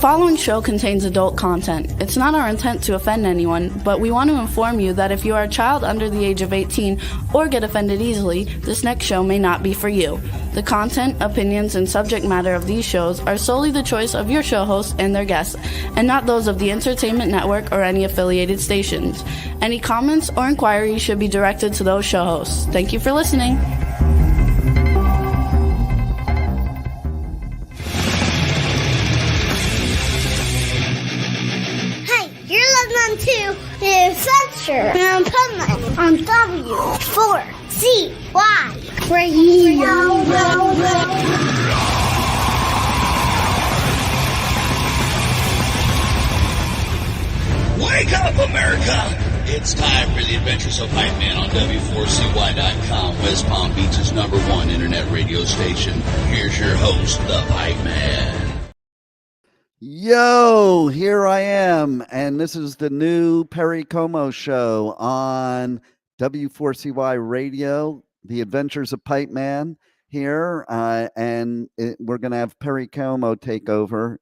following show contains adult content. It's not our intent to offend anyone, but we want to inform you that if you are a child under the age of 18 or get offended easily, this next show may not be for you. The content, opinions, and subject matter of these shows are solely the choice of your show hosts and their guests, and not those of the Entertainment Network or any affiliated stations. Any comments or inquiries should be directed to those show hosts. Thank you for listening. To the Adventures of Pipeman on W4CY Radio. Wake up, America! It's time for the Adventures of Pipeman on W4CY.com, West Palm Beach's #1 internet radio station. Here's your host, the Pipeman. Yo, here I am, and this is the new Pericardium show on W4CY Radio, The Adventures of Pipeman here, and we're going to have Pericardium take over.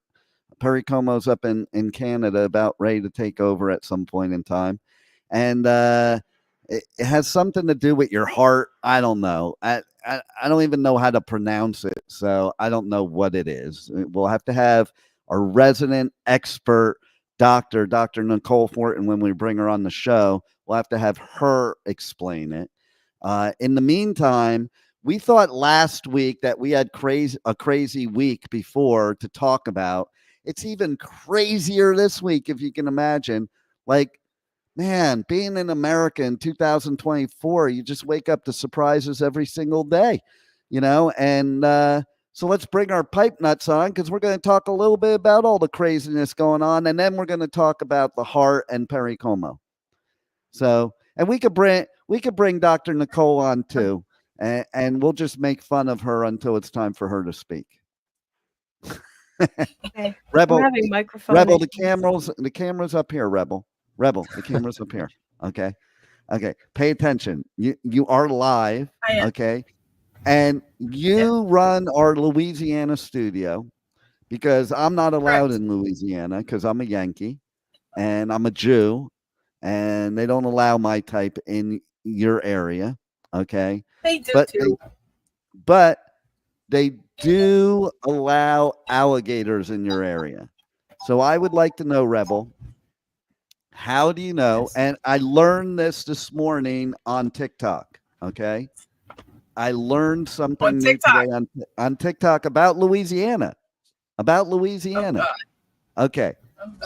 Pericardium's up in Canada, about ready to take over at some point in time, and it has something to do with your heart. I don't know. I don't even know how to pronounce it, so I don't know what it is. We'll have to have our resident expert Dr. Nicole Fortin, when we bring her on the show, we'll have to have her explain it. In the meantime, we thought last week that we had a crazy week before to talk about. It's even crazier this week, if you can imagine. Like, man, being in America in 2024, you just wake up to surprises every single day, you know, and so let's bring our pipe nuts on, because we're going to talk a little bit about all the craziness going on, and then we're going to talk about the heart and pericardium. So, and we could bring Dr. Nicole on too, and we'll just make fun of her until it's time for her to speak. Okay. Rebel, the camera's up here. Rebel, the camera's up here. Okay, pay attention. You are live. Okay. And you run our Louisiana studio, because I'm not allowed in Louisiana because I'm a Yankee and I'm a Jew, and they don't allow my type in your area. Okay. They do too. But they do allow alligators in your area. So I would like to know, Rebel, how do you know? Yes. And I learned this morning on TikTok. Okay. I learned something new today on TikTok about Louisiana. Okay.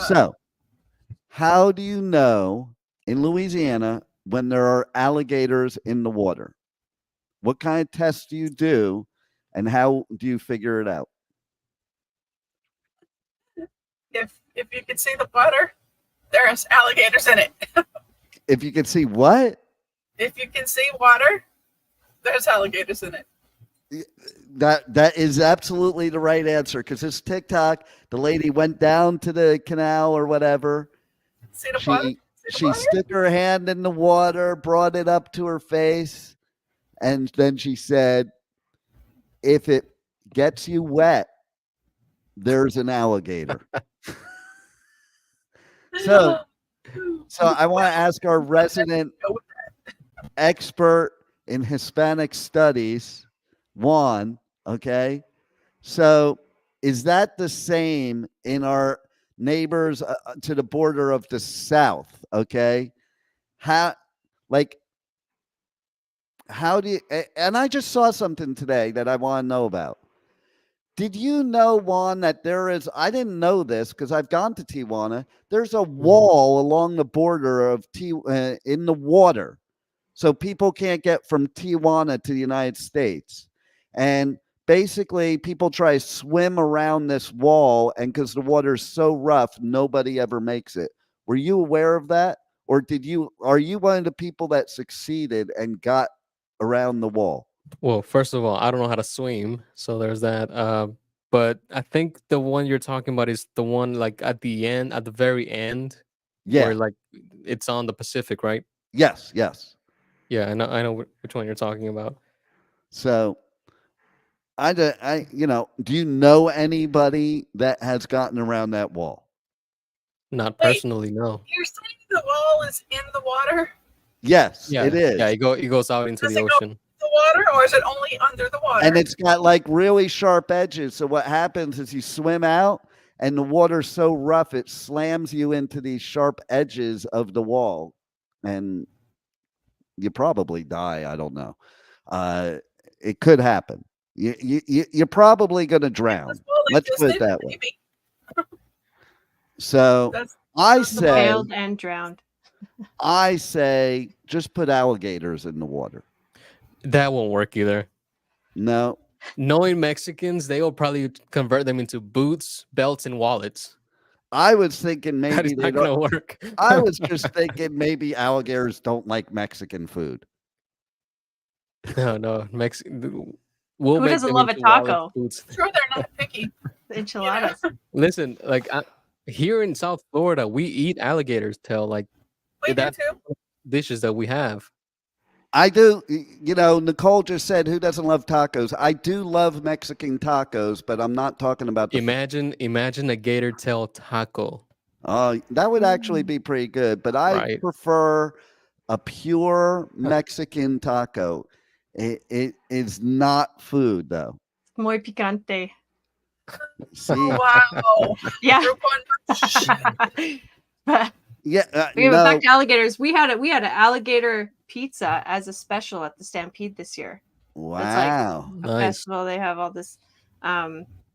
So how do you know in Louisiana when there are alligators in the water? What kind of tests do you do, and how do you figure it out? If you can see the water, there's alligators in it. If you can see what? If you can see water, there's alligators in it. That is absolutely the right answer, because this TikTok, the lady went down to the canal or whatever. See the water? She stuck her hand in the water, brought it up to her face, and then she said, if it gets you wet, there's an alligator. So I want to ask our resident expert in Hispanic studies, Juan, okay? So is that the same in our neighbors to the border of the South, okay? How do you, and I just saw something today that I want to know about. Did you know, Juan, that there is, I didn't know this because I've gone to Tijuana, there's a wall along the border of in the water. So people can't get from Tijuana to the United States. And basically, people try to swim around this wall, and because the water is so rough, nobody ever makes it. Were you aware of that? Or are you one of the people that succeeded and got around the wall? Well, first of all, I don't know how to swim, so there's that. But I think the one you're talking about is the one like at the end, at the very end. Yeah. Where like it's on the Pacific, right? Yes. Yeah, I know which one you're talking about. So Do you know anybody that has gotten around that wall? Not Wait. personally, no. You're saying the wall is in the water? Yes, Yeah, it is. yeah. It goes out into Does the it go ocean. the water, or is it only under the water? And it's got like really sharp edges. So what happens is you swim out and the water's so rough, it slams you into these sharp edges of the wall. And you probably die. I don't know. It could happen. You're probably going to drown. Let's put it that way. So I say, Failed and drowned. I say, just put alligators in the water. That won't work either. No. Knowing Mexicans, they will probably convert them into boots, belts, and wallets. I was thinking That maybe is they not going to don't. work. I was just thinking maybe alligators don't like Mexican food. No. Who doesn't love a taco? Sure, they're not picky. Enchiladas. Listen, like here in South Florida, we eat alligator's tail. Like We do that's too. dishes that we have. I do. Nicole just said, who doesn't love tacos? I do love Mexican tacos, but I'm not talking about the. Imagine a gator tail taco. That would actually be pretty good, but I prefer a pure Mexican taco. It is not food, though. Muy picante. See? Wow. Yeah. Yeah. Back to alligators. We had an alligator pizza as a special at the Stampede this year. Wow. It's like a festival. They have all this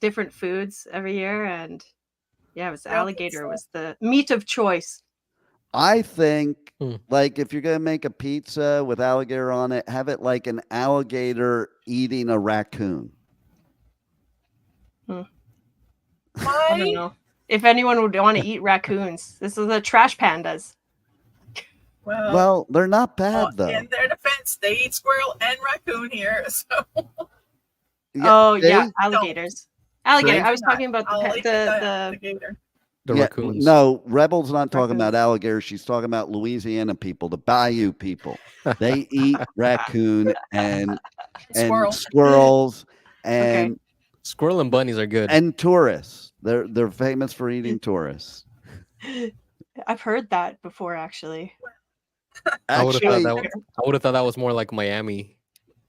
different foods every year, and yeah, it was alligator was the meat of choice. I think like if you're gonna make a pizza with alligator on it, have it like an alligator eating a raccoon. I don't know if anyone would want to eat raccoons. This is the trash pandas. Well, they're not bad though. In their defense, they eat squirrel and raccoon here. So. Alligators. Alligator. I was talking about the raccoons. No, Rebel's not talking about alligators. She's talking about Louisiana people, the Bayou people. They eat raccoon and squirrels and squirrel and bunnies are good. And tourists. They're famous for eating tourists. I've heard that before, actually. I would have thought that was more like Miami.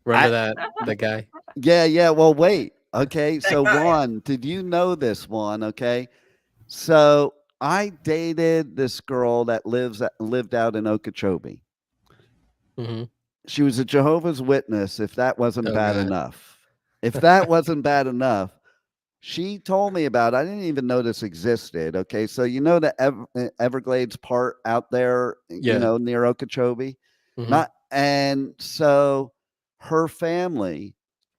Remember that guy? Yeah. Well, wait. Okay, so Juan, did you know this one? Okay, so I dated this girl that lived out in Okeechobee. Mm-hmm. She was a Jehovah's Witness. If that wasn't bad enough, she told me about it. I didn't even know this existed. Okay, so you know the Everglades part out there, near Okeechobee, and so her family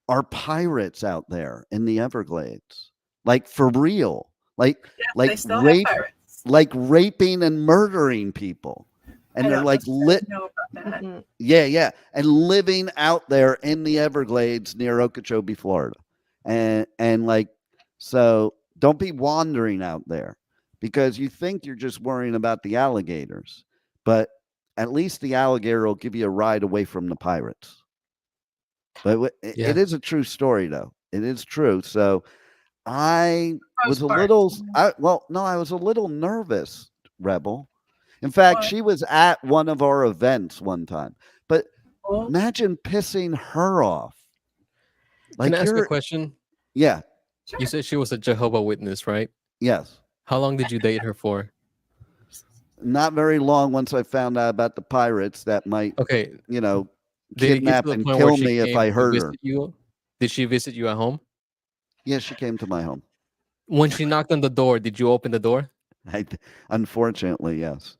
are pirates out there in the Everglades, like for real, like raping and murdering people, and they're like and living out there in the Everglades near Okeechobee, Florida, and like so. Don't be wandering out there because you think you're just worrying about the alligators, but at least the alligator will give you a ride away from the pirates. But it is a true story, though. It is true. So I was a little nervous, Rebel. In fact, she was at one of our events one time. But imagine pissing her off. Can I ask a question? Yeah. Sure. You said she was a Jehovah's Witness, right? Yes. How long did you date her for? Not very long. Once I found out about the pirates that might, kidnap and kill me if I hurt her. Did she visit you at home? Yes, she came to my home. When she knocked on the door, did you open the door? Unfortunately, yes.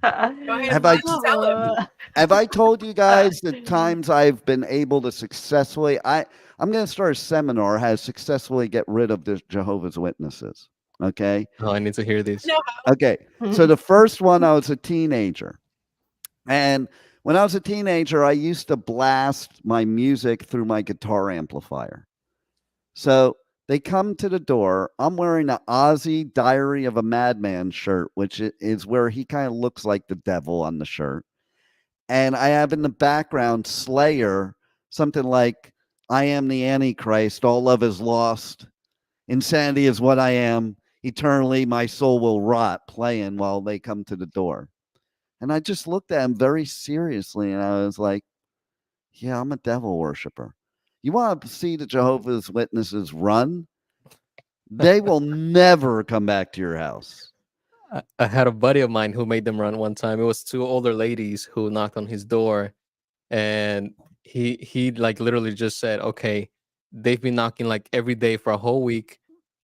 Have I told you guys the times I've been able to successfully? I'm going to start a seminar how to successfully get rid of the Jehovah's Witnesses. Okay. Oh, I need to hear this. No. Okay. So the first one, I was a teenager. And when I was a teenager, I used to blast my music through my guitar amplifier. So they come to the door. I'm wearing an Ozzy Diary of a Madman shirt, which is where he kind of looks like the devil on the shirt. and I have in the background Slayer, something like, I am the Antichrist, all love is lost. Insanity is what I am. Eternally, my soul will rot, playing while they come to the door. And I just looked at him very seriously, and I was like, yeah, I'm a devil worshiper. You want to see the Jehovah's Witnesses run? They will never come back to your house. I had a buddy of mine who made them run one time. It was two older ladies who knocked on his door, and he like literally just said, "Okay, they've been knocking like every day for a whole week.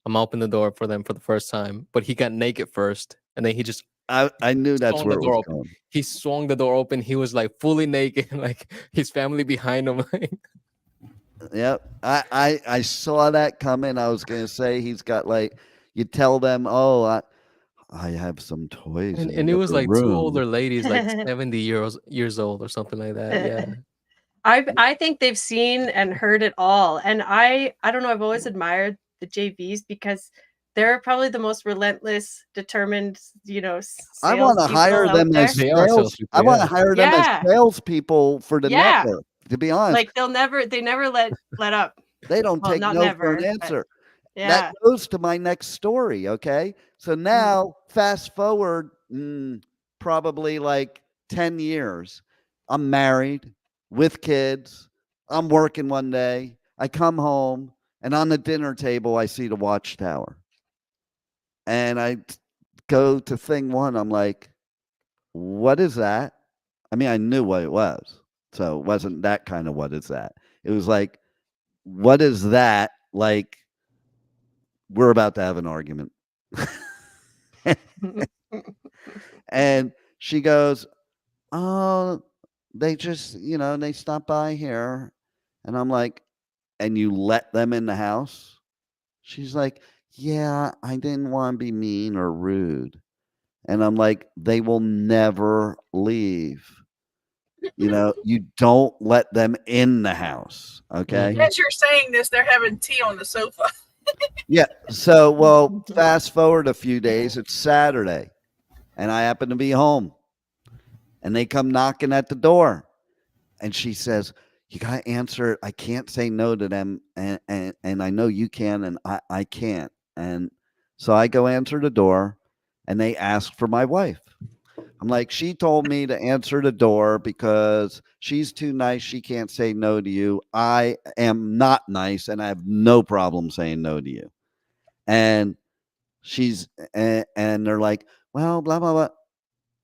I'm opening the door for them for the first time." But he got naked first, and then he just I knew that's swung where the it door was open. going. He swung the door open. He was like fully naked, like his family behind him. Yep. I saw that coming. I was gonna say he's got like, you tell them, oh, I have some toys in And the it was other like two room. older ladies, like 70 years old or something like that. Yeah. I think they've seen and heard it all. And I don't know, I've always admired the JVs because they're probably the most relentless, determined, I want to salespeople hire out them there. as They are sales. salespeople, I want to yeah. hire them as Yeah. salespeople for the Yeah. network. To be honest, Like they never let up. they don't Well, take not no never, for an but answer. yeah. That goes to my next story. Okay, so now fast forward, probably like 10 years. I'm married with kids. I'm working one day. I come home, and on the dinner table, I see the watchtower, and I go to thing one. I'm like, what is that? I mean, I knew what it was. So it wasn't that kind of what is that. It was like, what is that? Like, we're about to have an argument. And she goes, oh, they just, they stopped by here. And I'm like, and you let them in the house? She's like, yeah, I didn't want to be mean or rude. And I'm like, they will never leave. You don't let them in the house. Okay. As you're saying this, they're having tea on the sofa. Yeah. So, well, fast forward a few days. It's Saturday, and I happen to be home, and they come knocking at the door, and she says, "You got to answer it. I can't say no to them, and I know you can, and I can't." And so I go answer the door, and they ask for my wife. I'm like, she told me to answer the door because she's too nice. She can't say no to you. I am not nice, and I have no problem saying no to you. And and they're like, well, blah, blah, blah.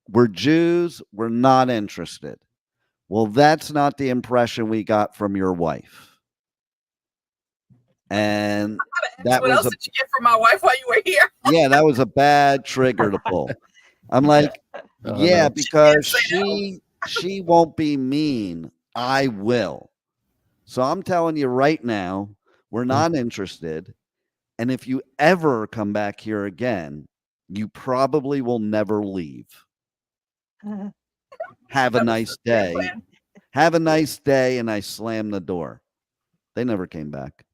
We're Jews. We're not interested. Well, that's not the impression we got from your wife. And that What else was did you get from my wife while you were here? yeah, that was a bad trigger to pull. I'm like, yeah, no. because She she won't be mean. I will. So I'm telling you right now, we're not interested. And if you ever come back here again, you probably will never leave. Have a That was nice the game day. plan. Have a nice day. And I slammed the door. They never came back.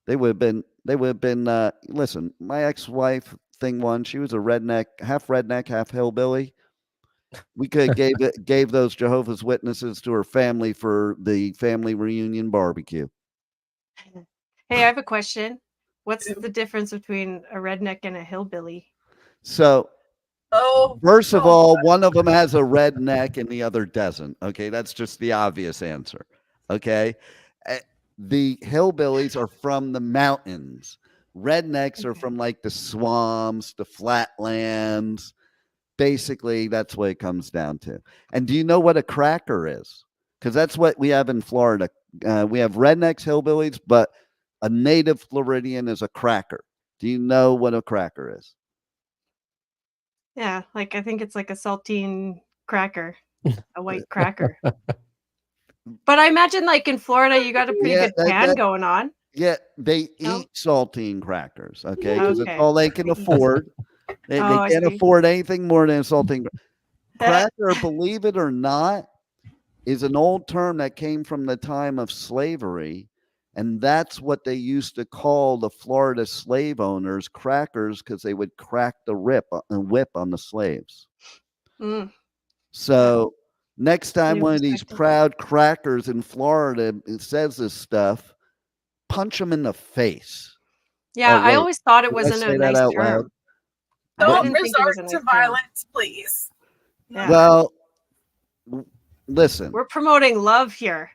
They would have been, listen, my ex-wife, thing one, she was a redneck, half hillbilly. We could have gave those Jehovah's Witnesses to her family for the family reunion barbecue. Hey, I have a question. What's the difference between a redneck and a hillbilly? So Oh, first of all, one of them has a red neck and the other doesn't. Okay, that's just the obvious answer. Okay, the hillbillies are from the mountains. Rednecks are from like the swamps, the flatlands. Basically, that's what it comes down to. And do you know what a cracker is? Because that's what we have in Florida. We have rednecks, hillbillies, but a native Floridian is a cracker. Do you know what a cracker is? Yeah, like I think it's like a saltine cracker, a white cracker. But I imagine like in Florida, you got a pretty Yeah, good pan going on. Yeah, they No? eat saltine crackers, okay? Because it's Okay. all they can afford. They I can't see. afford anything more than a saltine cracker, believe it or not, is an old term that came from the time of slavery. And that's what they used to call the Florida slave owners crackers because they would crack the whip on the slaves. Mm. So Next time New one of these perspective. proud crackers in Florida says this stuff, punch them in the face. Yeah, Oh, I wait. always thought it Did I wasn't a say that nice out loud? term. I Don't didn't think it was a resort nice to term. violence, please. Yeah. Well, listen. We're promoting love here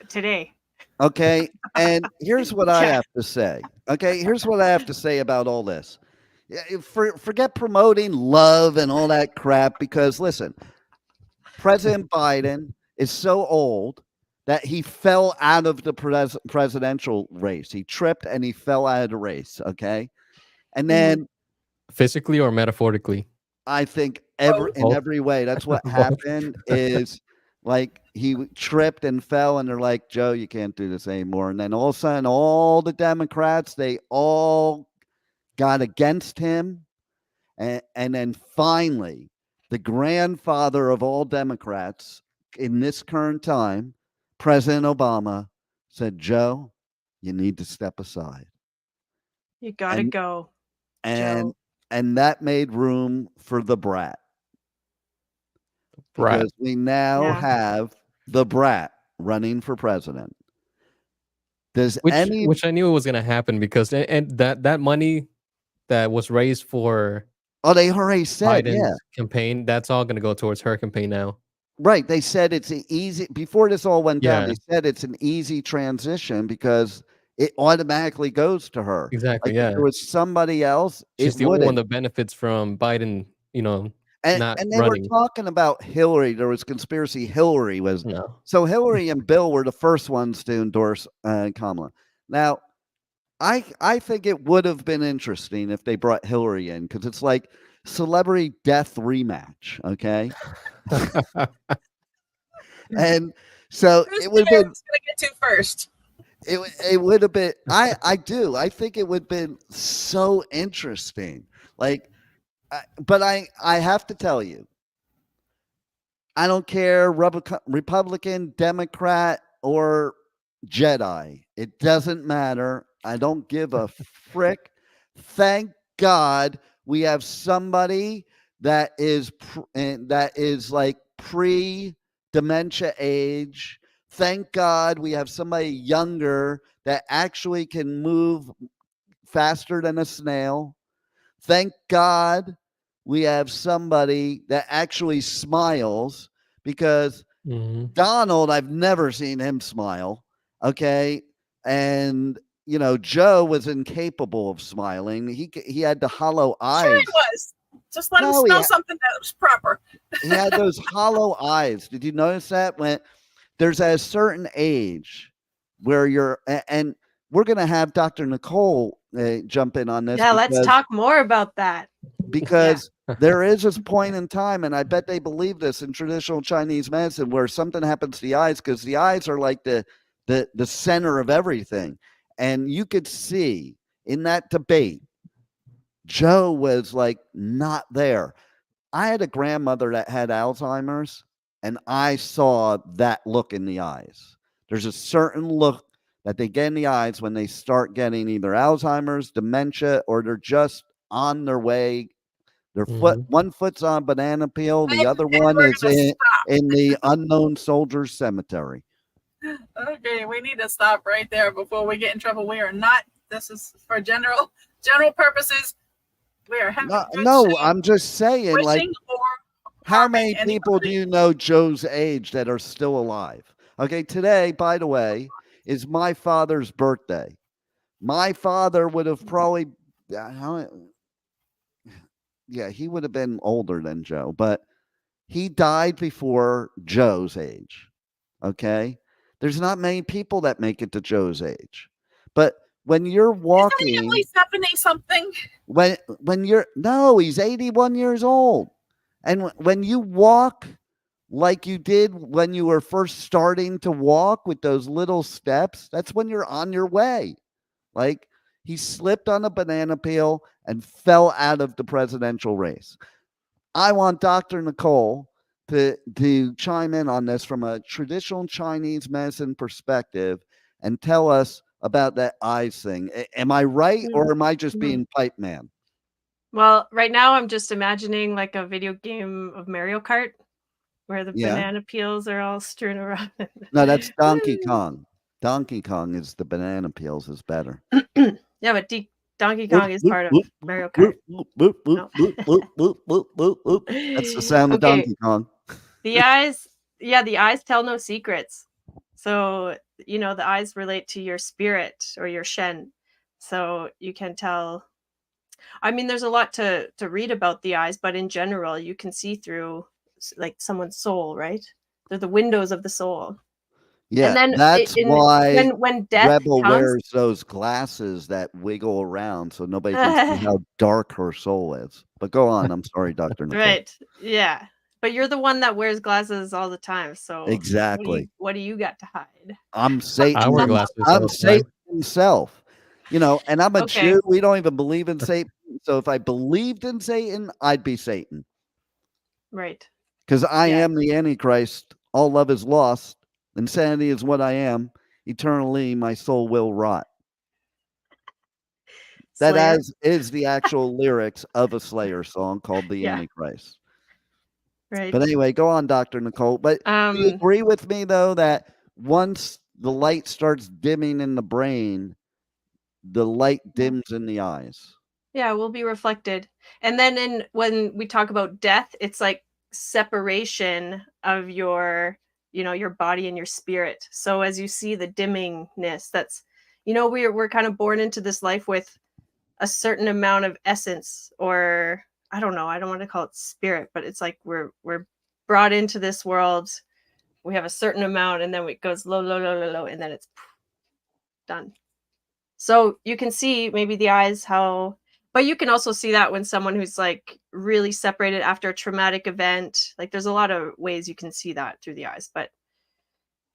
today. Okay. And here's what I Yeah. have to say. Okay. Here's what I have to say about all this. Forget promoting love and all that crap because, listen, President Biden is so old that he fell out of the presidential race. He tripped and he fell out of the race. Okay. And then Physically or metaphorically? I think Both. in every way, that's what Both. happened is like he tripped and fell and they're like, Joe, you can't do this anymore. And then all of a sudden, all the Democrats, they all got against him. And then finally, the grandfather of all Democrats in this current time, President Obama, said, Joe, you need to step aside. You gotta And- go. And Joe. and that made room for the Brat. Brat. Because we now Yeah. have the Brat running for president. Does any Which I knew it was gonna happen because and that money that was raised for oh they already said Biden's yeah. campaign, that's all gonna go towards her campaign now. Right. They said it's an easy before this all went down, Yeah. they said it's an easy transition because it automatically goes to her. Exactly. Like if Yeah. there was somebody else, She's it the only one wouldn't. that benefits from Biden, not And they running. were talking about Hillary. There was conspiracy. Hillary was No. so Hillary and Bill were the first ones to endorse Kamala. Now, I think it would have been interesting if they brought Hillary in because it's like celebrity death rematch. Okay, and so Who's it would have been. gonna get to first? It would have been. I do. I think it would have been so interesting. Like, but I have to tell you, I don't care Republican, Democrat, or Jedi. It doesn't matter. I don't give a frick. Thank God we have somebody that is like pre-dementia age. Thank God we have somebody younger that actually can move faster than a snail. Thank God we have somebody that actually smiles because Donald, I've never seen him smile. Okay. And, Joe was incapable of smiling. He had the hollow eyes. Sure, he was. Just let him smell something that was proper. He had those hollow eyes. Did you notice that? When there's a certain age where you're, and we're going to have Dr. Nicole jump in on this. Yeah, let's talk more about that. Because there is this point in time, and I bet they believe this in traditional Chinese medicine, where something happens to the eyes because the eyes are like the center of everything. And you could see in that debate, Joe was like not there. I had a grandmother that had Alzheimer's, and I saw that look in the eyes. There's a certain look that they get in the eyes when they start getting either Alzheimer's, dementia, or they're just on their way. Their one foot's on banana peel, the other one is in the unknown soldiers cemetery. Okay, we need to stop right there before we get in trouble. We are not. This is for general purposes. We are having no. I'm just saying, like, how many people do you know Joe's age that are still alive? Okay, today, by the way, is my father's birthday. My father would have probably, he would have been older than Joe, but he died before Joe's age. Okay, there's not many people that make it to Joe's age, but when you're walking, isn't he at least 70 something? When you're he's 81 years old, and when you walk like you did when you were first starting to walk with those little steps, that's when you're on your way. Like he slipped on a banana peel and fell out of the presidential race. I want Dr. Nicole to chime in on this from a traditional Chinese medicine perspective and tell us about that eyes thing. Am I right, or am I just being Pipeman? Well, right now I'm just imagining like a video game of Mario Kart. where the Yeah. banana peels are all strewn around. No, that's Donkey Kong. Donkey Kong is the banana peels is better. Yeah, but Donkey Kong is part of Mario Kart. No. That's the sound of Okay, Donkey Kong. the eyes, the eyes tell no secrets. So, the eyes relate to your spirit or your shen. So you can tell. I mean, there's a lot to read about the eyes, but in general, you can see through like someone's soul, right? They're the windows of the soul. Yeah, And then that's why when death Rebel comes, wears those glasses that wiggle around so nobody can see how dark her soul is. But go on. I'm sorry, Dr. Nicole. right? Yeah, but you're the one that wears glasses all the time. So Exactly. what do you got to hide? I'm Satan. I wear glasses all I'm the Satan time. himself. And I'm a Okay. Jew. We don't even believe in Satan. So if I believed in Satan, I'd be Satan. Right. Because I Yeah. am the Antichrist. All love is lost. Insanity is what I am. Eternally, my soul will rot. That Slayer. is the actual lyrics of a Slayer song called The Yeah. Antichrist. Right. But anyway, go on, Dr. Nicole. But do you agree with me, though, that once the light starts dimming in the brain, the light dims in the eyes? Yeah, will be reflected. And then when we talk about death, it's like separation of your body and your spirit. So as you see the dimmingness, that's we're kind of born into this life with a certain amount of essence, or I don't know, I don't want to call it spirit, but it's like we're brought into this world. We have a certain amount, and then it goes low, low, low, low, low, and then it's done. So you can see maybe the eyes but you can also see that when someone who's like really separated after a traumatic event, like there's a lot of ways you can see that through the eyes. But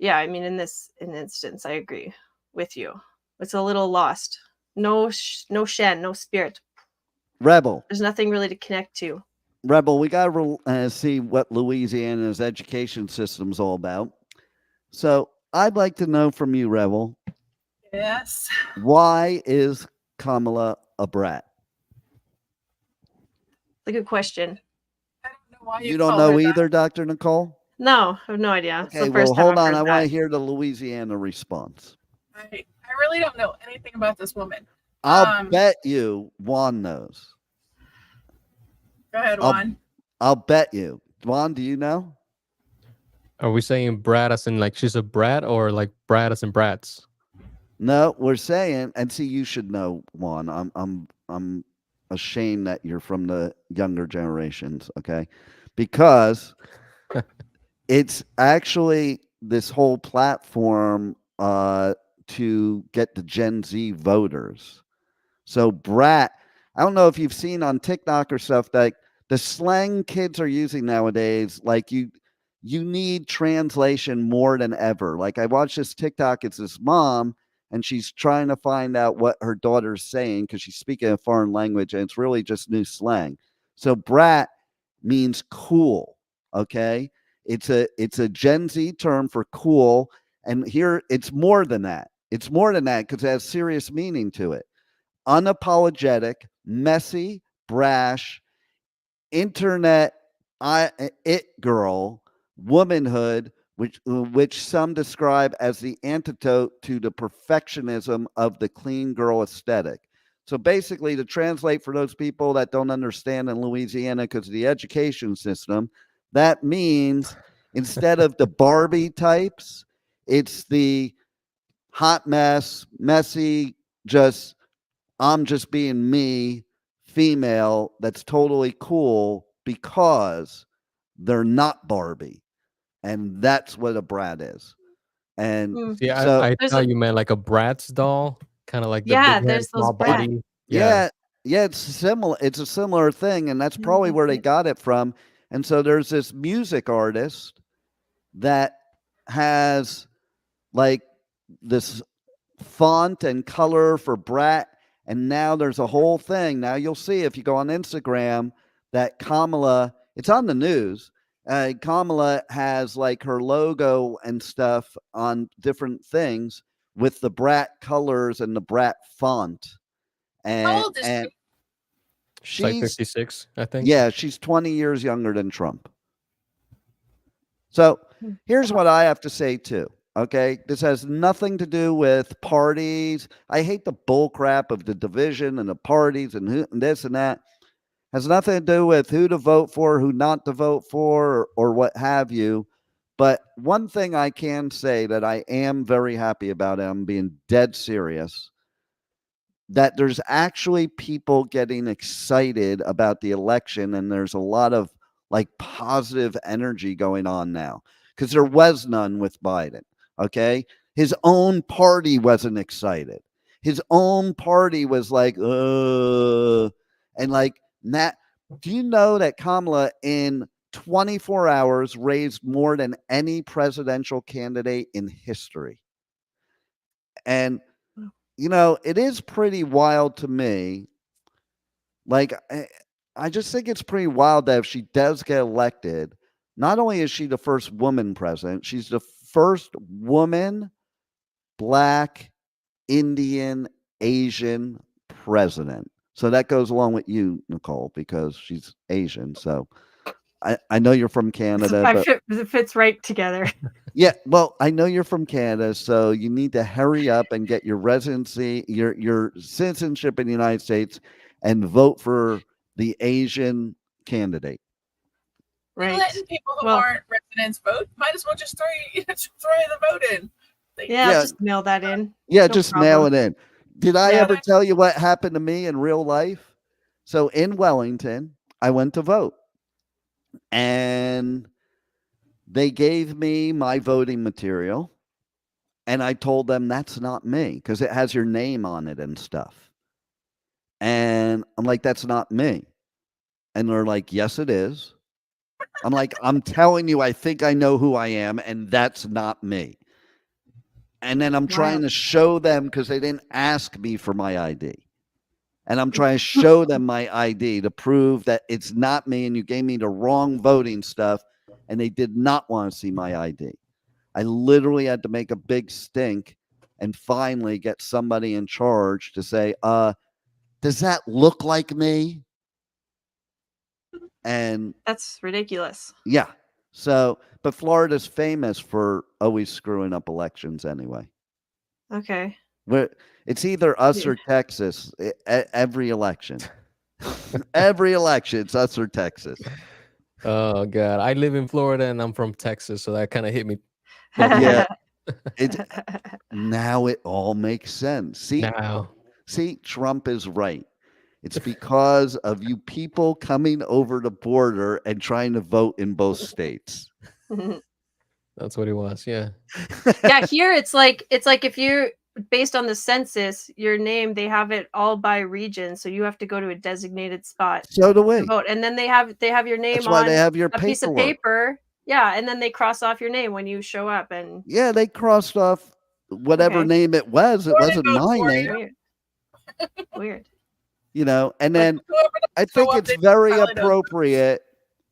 yeah, I mean, in this instance, I agree with you. It's a little lost. No shen, no spirit. Rebel. There's nothing really to connect to. Rebel, we got to see what Louisiana's education system's all about. So I'd like to know from you, Rebel. Yes. Why is Kamala a brat? It's a good question. I don't know why You don't know either, Dr. Nicole? No, I have no idea. It's Okay, the first well, hold time on. I've I heard want to that. hear the Louisiana response. I really don't know anything about this woman. I'll bet you Juan knows. Go ahead, Juan. I'll bet you. Juan, do you know? Are we saying brat as in like she's a brat, or like brat as in brats? No, we're saying, and see, you should know, Juan. I'm ashamed that you're from the younger generations, okay? Because it's actually this whole platform to get the Gen Z voters. So brat, I don't know if you've seen on TikTok or stuff, like the slang kids are using nowadays, like you need translation more than ever. Like I watched this TikTok, it's this mom, and she's trying to find out what her daughter's saying because she's speaking a foreign language, and it's really just new slang. So brat means cool, okay? It's a Gen Z term for cool, and here it's more than that. It's more than that because it has serious meaning to it. Unapologetic, messy, brash, internet it girl, womanhood, which some describe as the antidote to the perfectionism of the clean girl aesthetic. So basically, to translate for those people that don't understand in Louisiana because of the education system, that means instead of the Barbie types, it's the hot mess, messy, I'm just being me, female, that's totally cool because they're not Barbie. And that's what a brat is. And Yeah, so I thought you meant like a Bratz doll, kind of like the big head, there's those small brats. body. yeah, it's similar. It's a similar thing, and that's probably where they got it from. And so there's this music artist that has like this font and color for brat, and now there's a whole thing. Now you'll see if you go on Instagram that Kamala, it's on the news. Kamala has like her logo and stuff on different things with the brat colors and the brat font. How old is she? She's like She's 56, I think. Yeah, she's 20 years younger than Trump. So here's what I have to say too. Okay, this has nothing to do with parties. I hate the bull crap of the division and the parties and this and that. Has nothing to do with who to vote for, who not to vote for, or what have you. But one thing I can say that I am very happy about, and I'm being dead serious, that there's actually people getting excited about the election, and there's a lot of like positive energy going on now, because there was none with Biden. Okay, his own party wasn't excited. His own party was like, and like that. Do you know that Kamala in 24 hours raised more than any presidential candidate in history? And you know, it is pretty wild to me. Like, I just think it's pretty wild that if she does get elected, not only is she the first woman president, she's the first woman, Black, Indian, Asian president. So that goes along with you, Nicole, because she's Asian. So I know you're from Canada, but It fits right together. yeah, well, I know you're from Canada, so you need to hurry up and get your residency, your citizenship in the United States, and vote for the Asian candidate. You're Right. letting people who aren't residents vote. Might as well just throw the vote in. Yeah, just mail that in. Yeah, No just problem. mail it in. Did I ever tell you what happened to me in real life? So in Wellington, I went to vote, and they gave me my voting material, and I told them that's not me because it has your name on it and stuff. And I'm like, that's not me. And they're like, yes, it is. I'm like, I'm telling you, I think I know who I am, and that's not me. And then I'm trying to show them, because they didn't ask me for my ID. And I'm trying to show them my ID to prove that it's not me, and you gave me the wrong voting stuff, and they did not want to see my ID. I literally had to make a big stink and finally get somebody in charge to say, does that look like me? And that's ridiculous. Yeah. So, but Florida's famous for always screwing up elections anyway. Okay. It's either us or Texas every election. Every election, it's us or Texas. Oh God, I live in Florida and I'm from Texas, so that kind of hit me. Yeah. Now it all makes sense. See, Trump is right. It's because of you people coming over the border and trying to vote in both states. That's what it was. Yeah. Yeah. Here it's like if you're based on the census, your name, they have it all by region, so you have to go to a designated spot. So do we. To vote, and then they have your name. That's why they have your a piece of paper. Yeah, and then they cross off your name when you show up, and yeah, they crossed off whatever name it was. It wasn't my name. Weird. You know, and then I think it's very appropriate.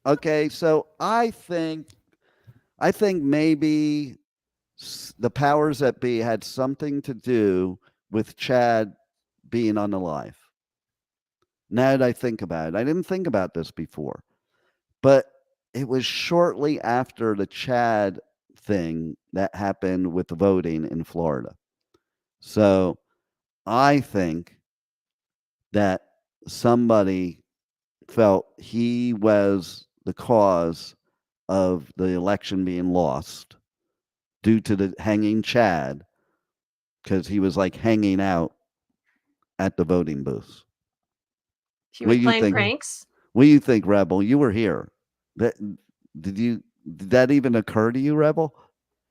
Okay, so I think maybe the powers that be had something to do with Chad being unalive. Now that I think about it, I didn't think about this before, but it was shortly after the Chad thing that happened with the voting in Florida. So I think that somebody felt he was the cause of the election being lost due to the hanging Chad, because he was like hanging out at the voting booths. He was playing pranks. What do you think, Rebel? You were here. Did that even occur to you, Rebel?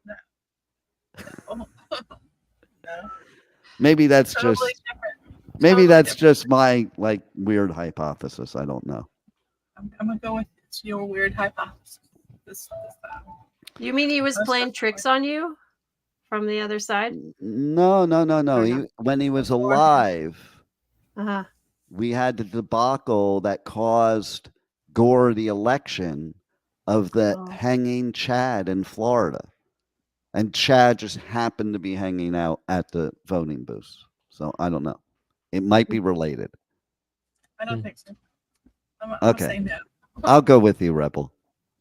No. Maybe that's totally just my like weird hypothesis. I don't know. I'm gonna go with your weird hypothesis. You mean he was playing tricks on you from the other side? No. When he was alive, we had the debacle that caused Gore the election of the hanging Chad in Florida. And Chad just happened to be hanging out at the voting booths. So I don't know. It might be related. I don't think so. I'm okay. saying no. I'll go with you, Rebel.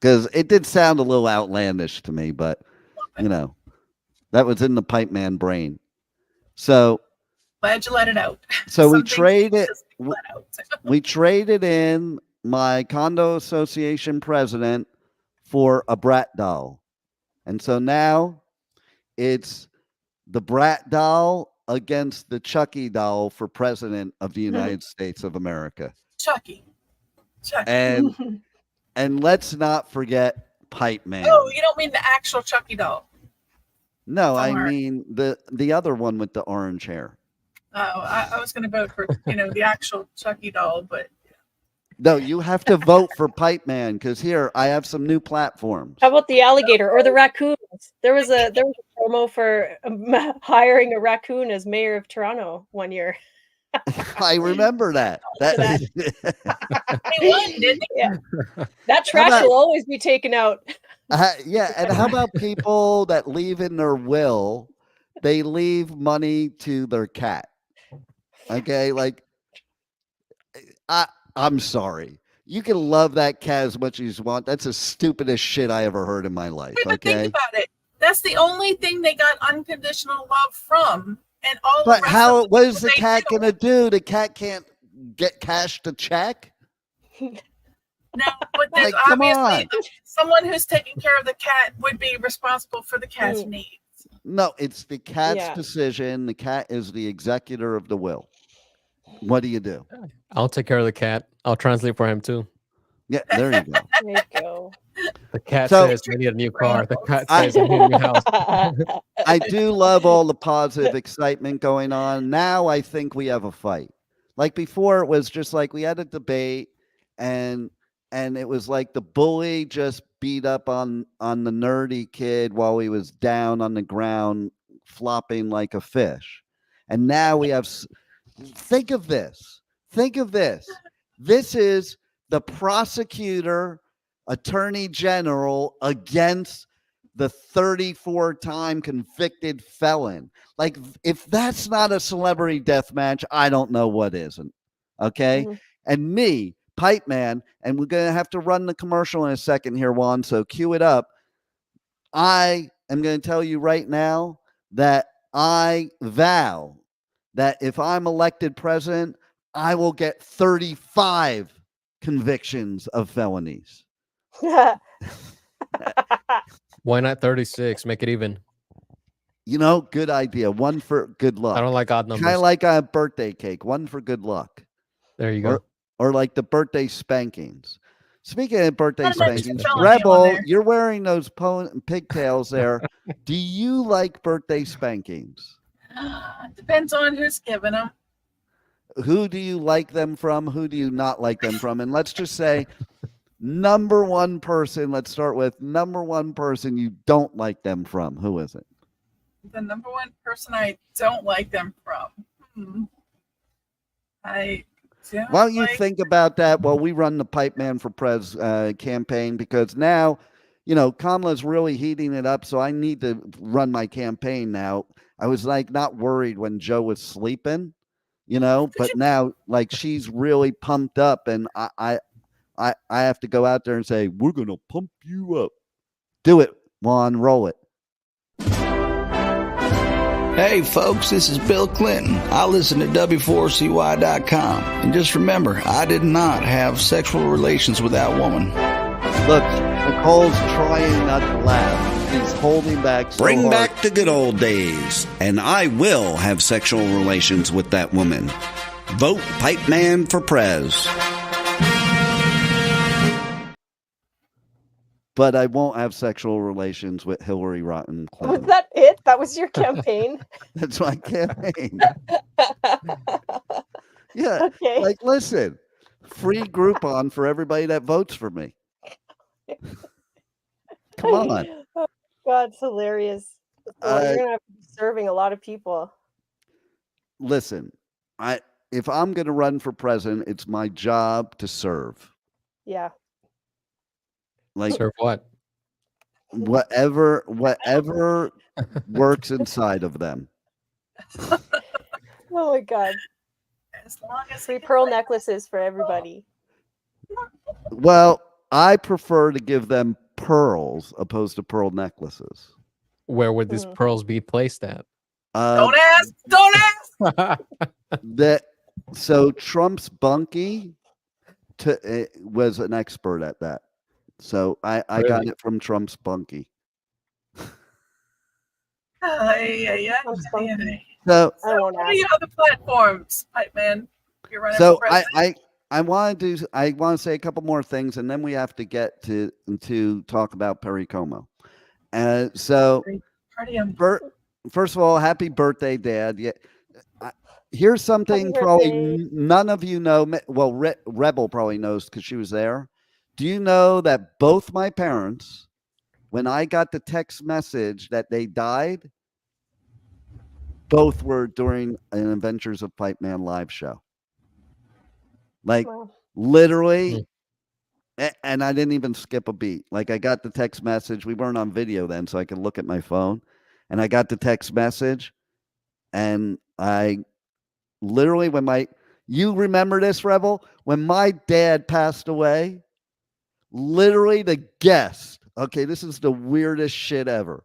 because it did sound a little outlandish to me, but that was in the Pipeman brain. So Glad you let it out. So we Some things traded just let out. we traded in my condo association president for a Brat doll. And so now it's the Brat doll against the Chucky doll for president of the United States of America. Chucky. And let's not forget Pipeman. Oh, you don't mean the actual Chucky doll. No, I Somewhere. mean the other one with the orange hair. Oh, I was going to vote for, the actual Chucky doll, but No, you have to vote for Pipeman because here I have some new platforms. How about the alligator or the raccoons? There was a promo for hiring a raccoon as mayor of Toronto one year. I remember that. they won, didn't they? Yeah. That trash will always be taken out. Yeah, and how about people that leave in their will, they leave money to their cat? Okay, like I'm sorry. You can love that cat as much as you want. That's the stupidest shit I ever heard in my life. But Okay. think about it. That's the only thing they got unconditional love from. And all But the rest what is the cat gonna do? The cat can't get cashed a check. No, but there's Like, come obviously on. someone who's taking care of the cat would be responsible for the cat's needs. No, it's the cat's decision. The cat is the executor of the will. What do you do? I'll take care of the cat. I'll translate for him too. Yeah, there you go. There you go. The cat So- says we need a new car. The cat says we need a new house. I do love all the positive excitement going on. Now I think we have a fight. Like before, it was just like we had a debate, and it was like the bully just beat up on the nerdy kid while he was down on the ground flopping like a fish. And now we have. Think of this. Think of this. This is the prosecutor, attorney general against the 34-time convicted felon. Like, if that's not a celebrity death match, I don't know what isn't. Okay. And me, Pipeman, and we're going to have to run the commercial in a second here, Juan. So cue it up. I am going to tell you right now that I vow that if I'm elected president, I will get 35 convictions of felonies. Why not 36? Make it even. Good idea. One for good luck. I don't like odd numbers. Kind of like a birthday cake. One for good luck. There you go. Or like the birthday spankings. Speaking of birthday Not much spankings, felony on Rebel, there. you're wearing those pigtails there. Do you like birthday spankings? Depends on who's giving them. Who do you like them from? Who do you not like them from? And let's just say number one person, let's start with number one person you don't like them from. Who is it? The number one person I don't like them from. I don't Why don't you like- think about that while we run the Pipeman for Prez campaign? Because now, Kamala's really heating it up, so I need to run my campaign now. I was like not worried when Joe was sleeping, but now like she's really pumped up, and I have to go out there and say, we're gonna pump you up. Do it, Juan, roll it. Hey folks, this is Bill Clinton. I listen to W4CY.com. And just remember, I did not have sexual relations with that woman. Look, Nicole's trying not to laugh. She's holding back so Bring hard. back the good old days, and I will have sexual relations with that woman. Vote Pipeman for Prez. But I won't have sexual relations with Hillary Rotten Was Clinton. that it? That was your campaign? That's my campaign. Yeah. Okay. Like, listen, free Groupon for everybody that votes for me. Come on. Oh, God, it's hilarious. Well, you're gonna have to be serving a lot of people. Listen, if I'm going to run for president, it's my job to serve. Yeah. Like Serve what? whatever works inside of them. Oh my God. As long as Free pearl necklaces for everybody. Well, I prefer to give them pearls opposed to pearl necklaces. Where would these pearls be placed at? Don't ask. Don't ask. So Trump's bunkie was an expert at that. So I got Really? it from Trump's bunkie. Yeah. So I won't What are ask. your other platforms, Pipeman? You're running So for president? I want to say a couple more things, and then we have to get to talk about Perry Como. So Pericardium. first of all, happy birthday, Dad. Yeah, here's something Happy probably birthday. none of you know. Well, Rebel probably knows because she was there. Do you know that both my parents, when I got the text message that they died, both were during an Adventures of Pipeman live show? Like Wow. literally, and I didn't even skip a beat. Like I got the text message. We weren't on video then, so I could look at my phone. And I got the text message, and I literally, you remember this, Rebel? When my dad passed away, literally the guest, okay, this is the weirdest shit ever.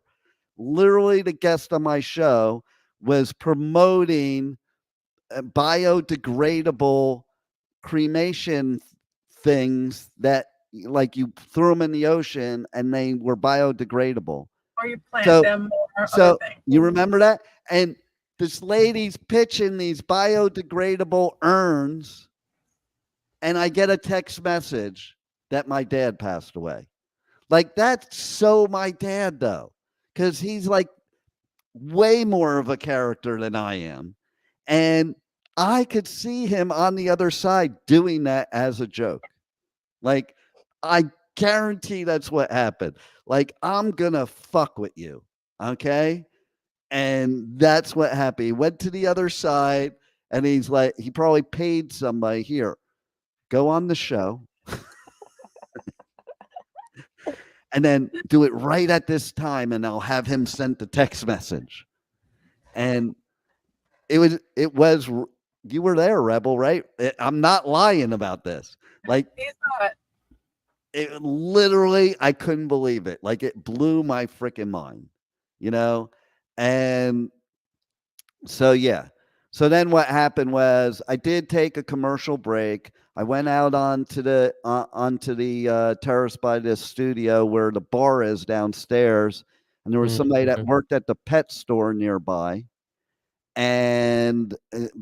Literally the guest on my show was promoting biodegradable cremation things that like you threw them in the ocean and they were biodegradable. Or you plant So- them or So other things. you remember that? And this lady's pitching these biodegradable urns, and I get a text message that my dad passed away. Like that's so my dad though, because he's like way more of a character than I am. And I could see him on the other side doing that as a joke. Like, I guarantee that's what happened. Like, I'm going to fuck with you. Okay. And that's what happened. He went to the other side and he's like, he probably paid somebody here, go on the show and then do it right at this time. And I'll have him send the text message. And it was, you were there, Rebel, right? I'm not lying about this. Like, He's not. it literally, I couldn't believe it. Like, it blew my freaking mind, you know? And so, yeah. So then what happened was I did take a commercial break. I went out onto the terrace by the studio where the bar is downstairs. And there was somebody that worked at the pet store nearby. And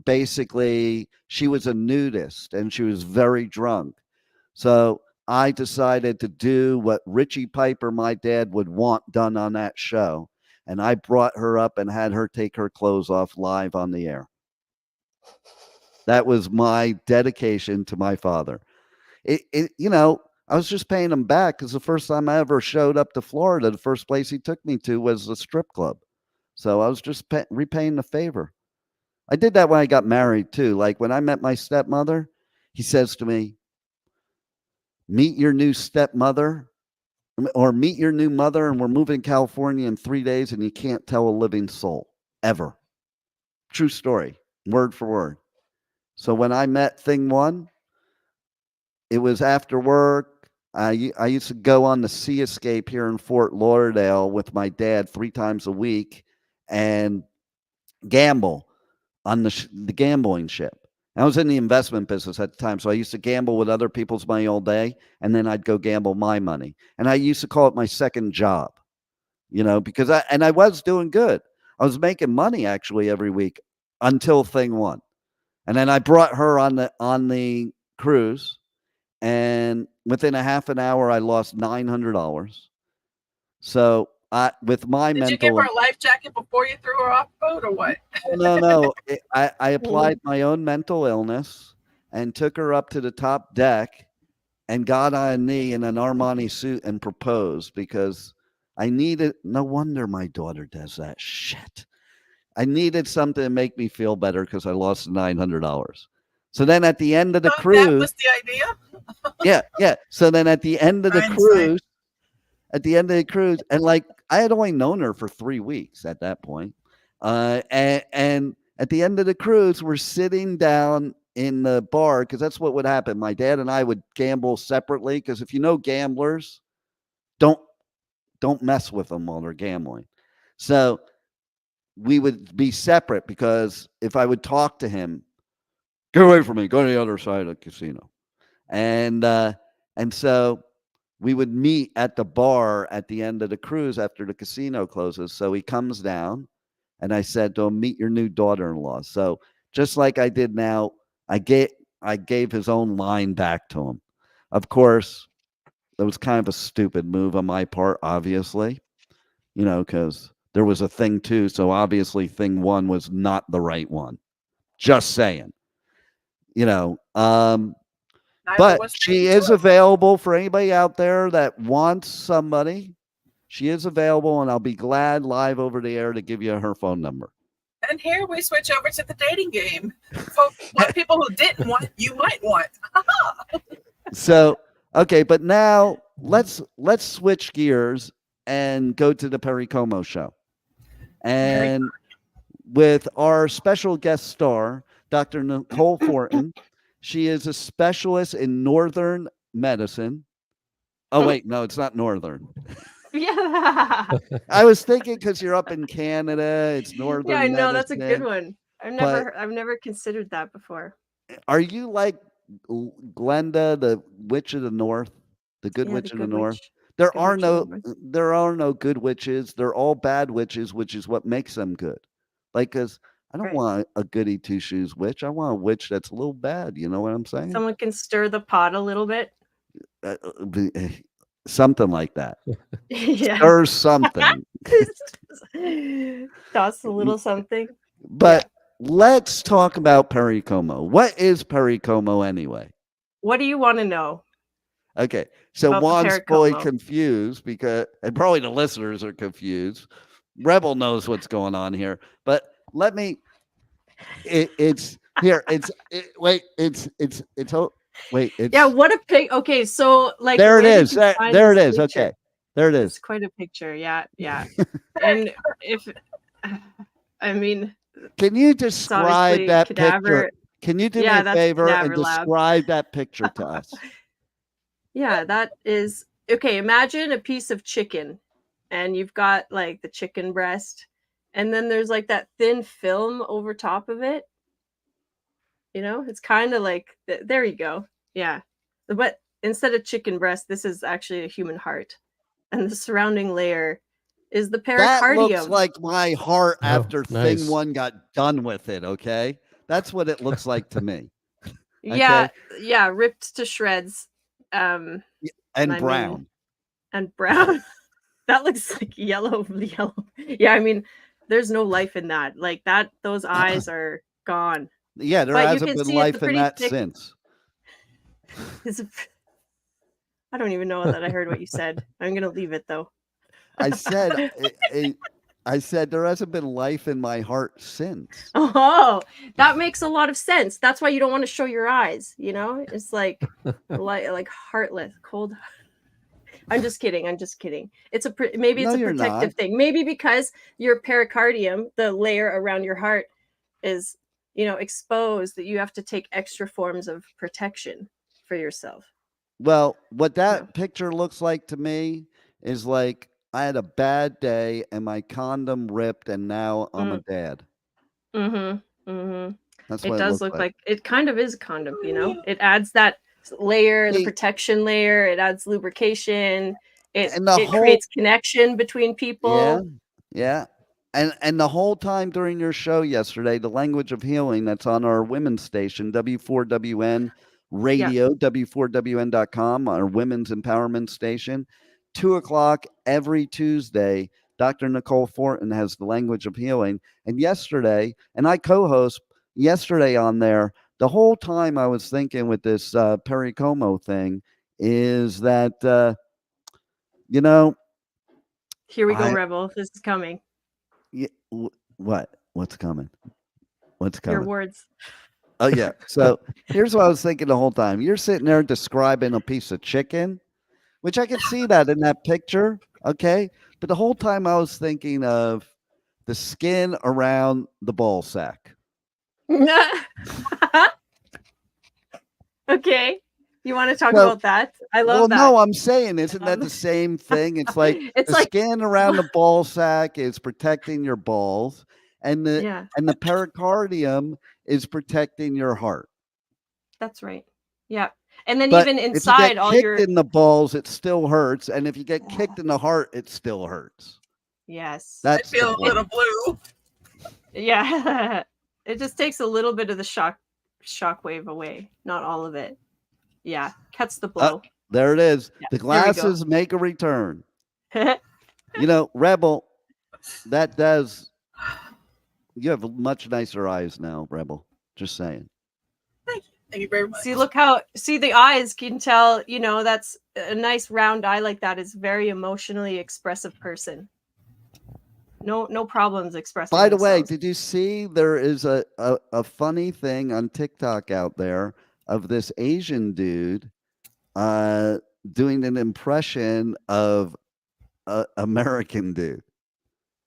basically, she was a nudist and she was very drunk. So I decided to do what Richie Piper, my dad, would want done on that show. And I brought her up and had her take her clothes off live on the air. That was my dedication to my father. You know, I was just paying him back because the first time I ever showed up to Florida, the first place he took me to was the strip club. So I was just repaying the favor. I did that when I got married too. Like when I met my stepmother, he says to me, meet your new stepmother or meet your new mother, and we're moving to California in 3 days and you can't tell a living soul ever. True story, word for word. So when I met Thing One, it was after work. I used to go on the Sea Escape here in Fort Lauderdale with my dad 3 times a week and gamble on the gambling ship. I was in the investment business at the time, so I used to gamble with other people's money all day, and then I'd go gamble my money. And I used to call it my second job, you know, because I was doing good. I was making money actually every week until Thing One. And then I brought her on the cruise, and within a half an hour, I lost $900. So with my Did mental, you give her a life jacket before you threw her off the boat or what? no. I applied my own mental illness and took her up to the top deck and got on a knee in an Armani suit and proposed because I needed. No wonder my daughter does that shit. I needed something to make me feel better because I lost $900. So then at the end of the So cruise, that was the idea? yeah. So then at the end of the cruise, and like I had only known her for 3 weeks at that point. And at the end of the cruise, we're sitting down in the bar, because that's what would happen. My dad and I would gamble separately, because if you know gamblers, don't mess with them while they're gambling. So we would be separate, because if I would talk to him, get away from me, go to the other side of the casino. And so we would meet at the bar at the end of the cruise after the casino closes. So he comes down, and I said to him, meet your new daughter-in-law. So just like I did now, I gave his own line back to him. Of course, that was kind of a stupid move on my part, obviously, because there was a thing 2. So obviously thing 1 was not the right one. Just saying, but she is available for anybody out there that wants somebody. She is available, and I'll be glad live over the air to give you her phone number. And here we switch over to the dating game. For what people who didn't want, you might want. So, okay, but now let's switch gears and go to the Perry Como show. And with our special guest star, Dr. Nicole Fortin. She is a specialist in northern medicine. Oh, wait, no, it's not northern. Yeah. I was thinking, because you're up in Canada, it's northern. Yeah, I know, that's a medicine. good one. I've never considered that before. Are you like Glenda, the witch of the north, the good witch of the north? There are no good witches. They're all bad witches, which is what makes them good. Like, because I don't want a goody two shoes witch. I want a witch that's a little bad. You know what I'm saying? Someone can stir the pot a little bit. Something like that. Yeah. Stir something. Toss a little something. But let's talk about Perry Como. What is Perry Como anyway? What do you want to know? Okay, so about Juan's fully confused, and probably the listeners are confused. Rebel knows what's going on here, but let me. It's here. Yeah, what a pig. Okay, so like there it is. There it is. Okay, there it is. It's quite a picture. Yeah. And can you describe that picture? Can you do me a favor and describe that picture to us? Yeah, that is okay. Imagine a piece of chicken, and you've got like the chicken breast, and then there's like that thin film over top of it. It's kind of like there you go. Yeah, but instead of chicken breast, this is actually a human heart, and the surrounding layer is the pericardium. That looks like my heart after thing 1 got done with it. Okay, that's what it looks like to me. Okay? Yeah, ripped to shreds. And brown. That looks like yellow. Yeah, there's no life in that. Like that, those eyes are gone. Yeah, there hasn't been life in that since. I don't even know that I heard what you said. I'm gonna leave it though. I said there hasn't been life in my heart since. Oh, that makes a lot of sense. That's why you don't want to show your eyes. It's like heartless, cold. I'm just kidding. It's maybe it's a protective thing. Maybe because your pericardium, the layer around your heart, is exposed, that you have to take extra forms of protection for yourself. Well, what that picture looks like to me is like I had a bad day and my condom ripped, and now I'm a dad. That's what it does look like. It kind of is a condom. It adds that layer, the protection layer. It adds lubrication. It creates connection between people. Yeah. And the whole time during your show yesterday, the language of healing that's on our women's station, W4WN Radio, W4WN.com, our women's empowerment station, 2:00 every Tuesday, Dr. Nicole Fortin has the language of healing. And yesterday, and I co-host yesterday on there, the whole time I was thinking with this Perry Como thing is that, here we go, Rebel. This is coming. Yeah, what's coming? What's coming? Your words. Oh yeah. So here's what I was thinking the whole time. You're sitting there describing a piece of chicken, which I could see that in that picture. Okay. But the whole time I was thinking of the skin around the ball sack. Okay. You want to talk So, about that? I love well, that. no, I'm saying, isn't that the same thing? It's like It's the like skin around the ball sack is protecting your balls, and yeah, the pericardium is protecting your heart. that's right. Yeah. And then But even if you get inside all kicked your in the balls, it still hurts, and if you get kicked in the heart, it still hurts. yes. I That's the feel a point. little blue. Yeah. It just takes a little bit of the shock wave away, not all of it. Yeah. Cuts the blow. There it is. Yeah, The there we go. glasses make a return. Rebel, that does. You have much nicer eyes now, Rebel. Just saying. Thank you very much. See the eyes can tell, that's a nice round eye like that is very emotionally expressive person. No problems expressing By the way, themselves. did you see there is a funny thing on TikTok out there of this Asian dude doing an impression of an American dude?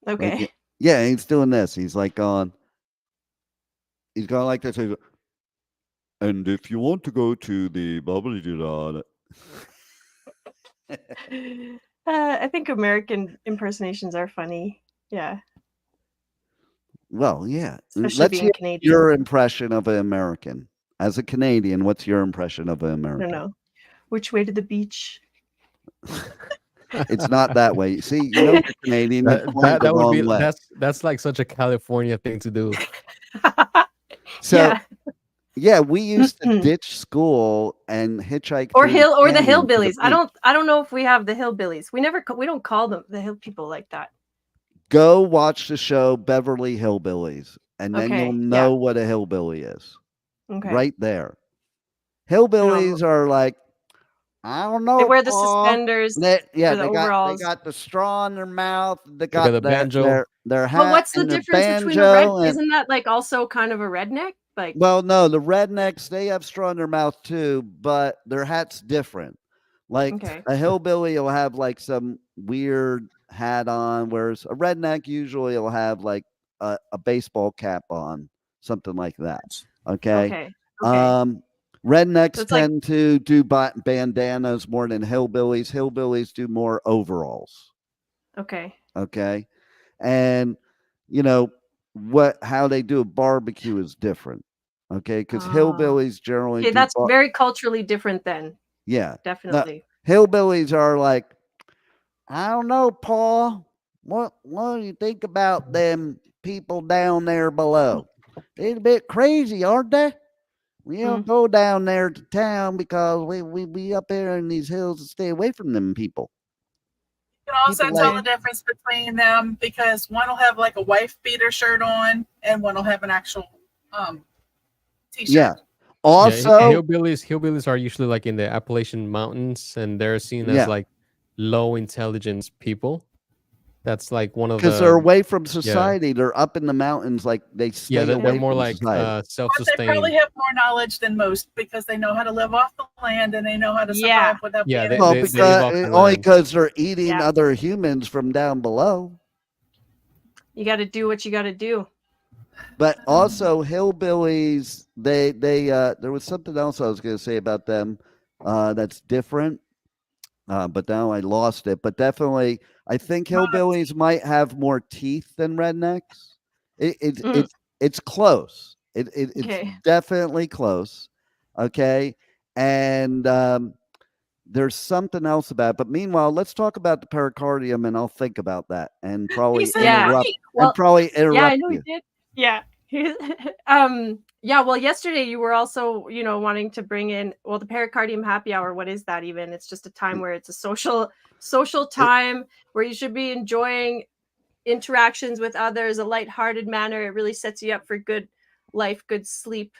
Okay. Like, yeah, he's doing this. He's like going like this. He's, and if you want to go to the bubbly dot. I think American impersonations are funny. Yeah. Well, yeah. Especially Let's being hear Canadian. your impression of an American. As a Canadian, what's your impression of an I American? don't know. Which way to the beach? It's not that way. See, you're Canadian. You point the That would wrong be way. that's like such a California thing to do. So, yeah, we used to ditch school and hitchhike Or through the the canyon to the hillbillies. I beach. don't know if we have the hillbillies. We don't call them the hill people like that. Go watch the show Beverly Hillbillies, and then Okay, you'll yeah. know what a hillbilly is. Okay. Right there. Hillbillies are like, I don't know. They wear the Pa. suspenders They or the got overalls. the straw in their mouth. They got got the banjo. their hat But what's the and their difference between a banjo. And, isn't that like also kind of a redneck? Like well, no, the rednecks, they have straw in their mouth too, but their hat's different. Like okay. a hillbilly will have like some weird hat on, whereas a redneck usually will have like a baseball cap on, something like that. Okay. Rednecks So it's like- tend to do bandanas more than hillbillies. Hillbillies do more overalls. Okay. Okay. And how they do a barbecue is different. Okay, because hillbillies generally Okay, do that's very culturally different then. yeah. Definitely. Hillbillies are like, I don't know, Paul. What do you think about them people down there below? They're a bit crazy, aren't they? We don't go down there to town because we up there in these hills and stay away from them people. You can also tell the difference between them because one will have like a wife beater shirt on and one will have an actual t-shirt. Yeah. Also, hillbillies are usually like in the Appalachian Mountains, and they're seen as like low intelligence people. That's like one of the, because they're away from society. They're up in the mountains, like they stay away they're more from like society. self-sustained. But they probably have more knowledge than most because they know how to live off the land and they know how to survive without being they well, live off the only land. because they're eating other humans from down below. You got to do what you got to do. But also hillbillies, they there was something else I was going to say about them that's different. But now I lost it. But definitely, I think hillbillies might have more teeth than rednecks. It's close. It's definitely close. Okay, and there's something else about it. But meanwhile, let's talk about the pericardium, and I'll think about that and probably interrupt. Yeah, I know you did. Yeah. Well, yesterday you were also, wanting to bring in, the pericardium happy hour. What is that even? It's just a time where it's a social time where you should be enjoying interactions with others, a lighthearted manner. It really sets you up for good life, good sleep.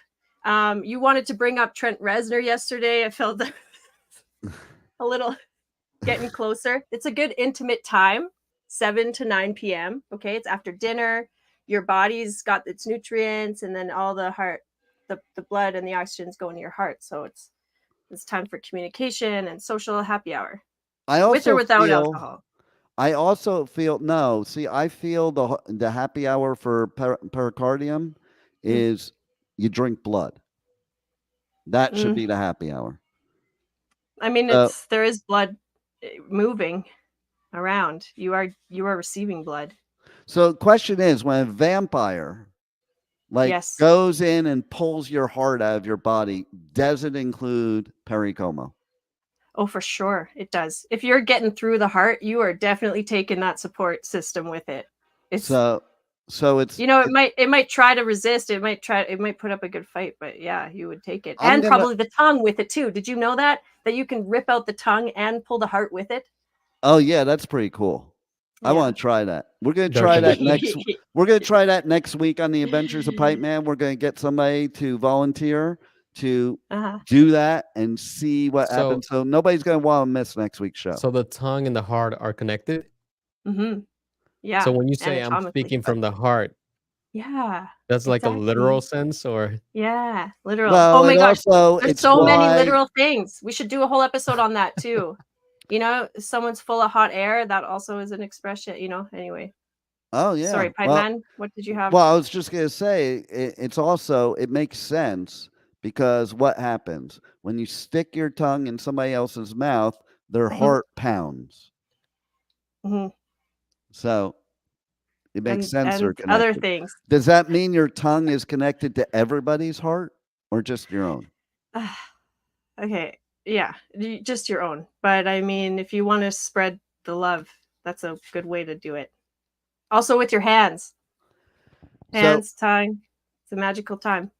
You wanted to bring up Trent Reznor yesterday. I felt a little getting closer. It's a good intimate time, 7 to 9 p.m. Okay. It's after dinner. Your body's got its nutrients, and then all the heart, the blood and the oxygen's going to your heart. So it's time for communication and social happy hour. With or without alcohol. I also feel I feel the happy hour for pericardium is you drink blood. That should be the happy hour. I mean, there is blood moving around. You are receiving blood. So the question is, when a vampire goes in and pulls your heart out of your body, does it include pericomo? Oh, for sure it does. If you're getting through the heart, you are definitely taking that support system with it. So it's, it might try to resist. It might put up a good fight, but yeah, you would take it. And probably the tongue with it too. Did you know that you can rip out the tongue and pull the heart with it? Oh yeah, that's pretty cool. Yeah. I want to try that. We're going to try that next. We're going to try that next week on the Adventures of Pipeman. We're going to get somebody to volunteer to do that and see what happens. So nobody's going to want to miss next week's show. So the tongue and the heart are connected. Mm-hmm. Yeah. So when you say I'm speaking from the heart, that's like a literal sense, or literal. Well, oh my gosh, also, there's so many literal things. We should do a whole episode on that too. Someone's full of hot air. That also is an expression. Anyway. Oh yeah. Sorry, Pipeman. What did you have? Well, I was just gonna say it makes sense, because what happens when you stick your tongue in somebody else's mouth? Their heart pounds. Mm-hmm. So it makes sense. And they're connected. other things. Does that mean your tongue is connected to everybody's heart, or just your own? Okay. Yeah, just your own. But I mean, if you want to spread the love, that's a good way to do it. Also with your hands. Tongue. It's a magical time.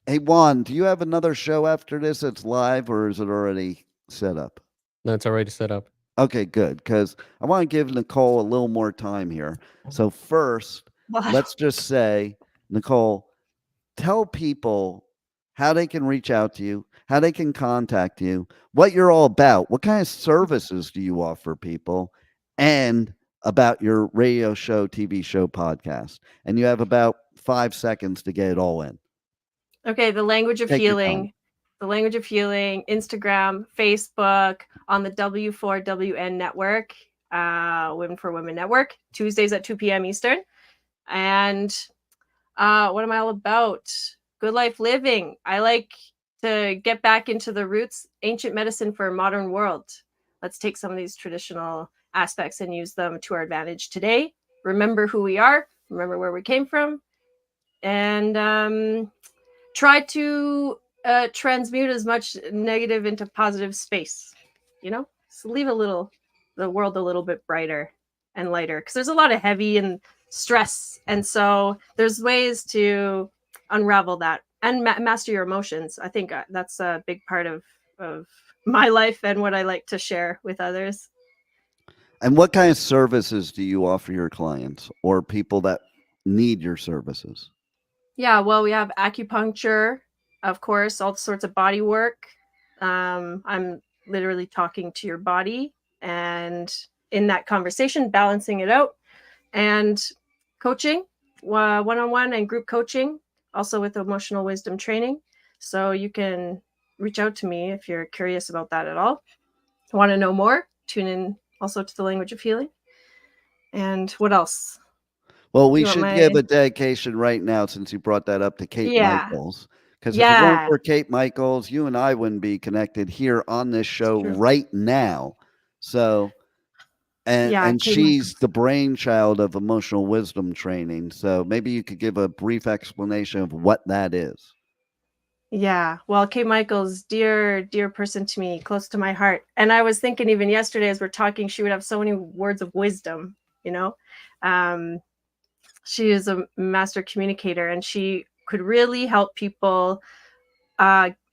Hey, Juan, do you have another show after this that's live, or is it already set up? No, it's already set up. Okay, good, because I want to give Nicole a little more time here. So first, let's just say, Nicole, tell people how they can reach out to you, how they can contact you, what you're all about, what kind of services do you offer people, and about your radio show, TV show, podcast. And you have about 5 seconds to get it all in. Okay, the language of healing. The language of healing, Instagram, Facebook, on the W4WN network, Women for Women Network, Tuesdays at 2 p.m. Eastern. And what am I all about? Good life living. I like to get back into the roots, ancient medicine for a modern world. Let's take some of these traditional aspects and use them to our advantage today. Remember who we are, remember where we came from, and try to transmute as much negative into positive space, so leave the world a little bit brighter and lighter, because there's a lot of heavy and stress, and so there's ways to unravel that and master your emotions. I think that's a big part of my life and what I like to share with others. And what kind of services do you offer your clients or people that need your services? Yeah, well, we have acupuncture, of course, all sorts of body work. I'm literally talking to your body and in that conversation, balancing it out, and coaching, one-on-one and group coaching, also with emotional wisdom training. So you can reach out to me if you're curious about that at all. Want to know more? Tune in also to the language of healing. And what else? Well, we should give a dedication right now, since you brought that up, to Kate Michaels. Because if it weren't for Kate Michaels, you and I wouldn't be connected here on this show right now. So, and she's the brainchild of emotional wisdom training. So maybe you could give a brief explanation of what that is. Yeah, well, Kate Michaels, dear person to me, close to my heart. And I was thinking even yesterday as we're talking, she would have so many words of wisdom, She is a master communicator, and she could really help people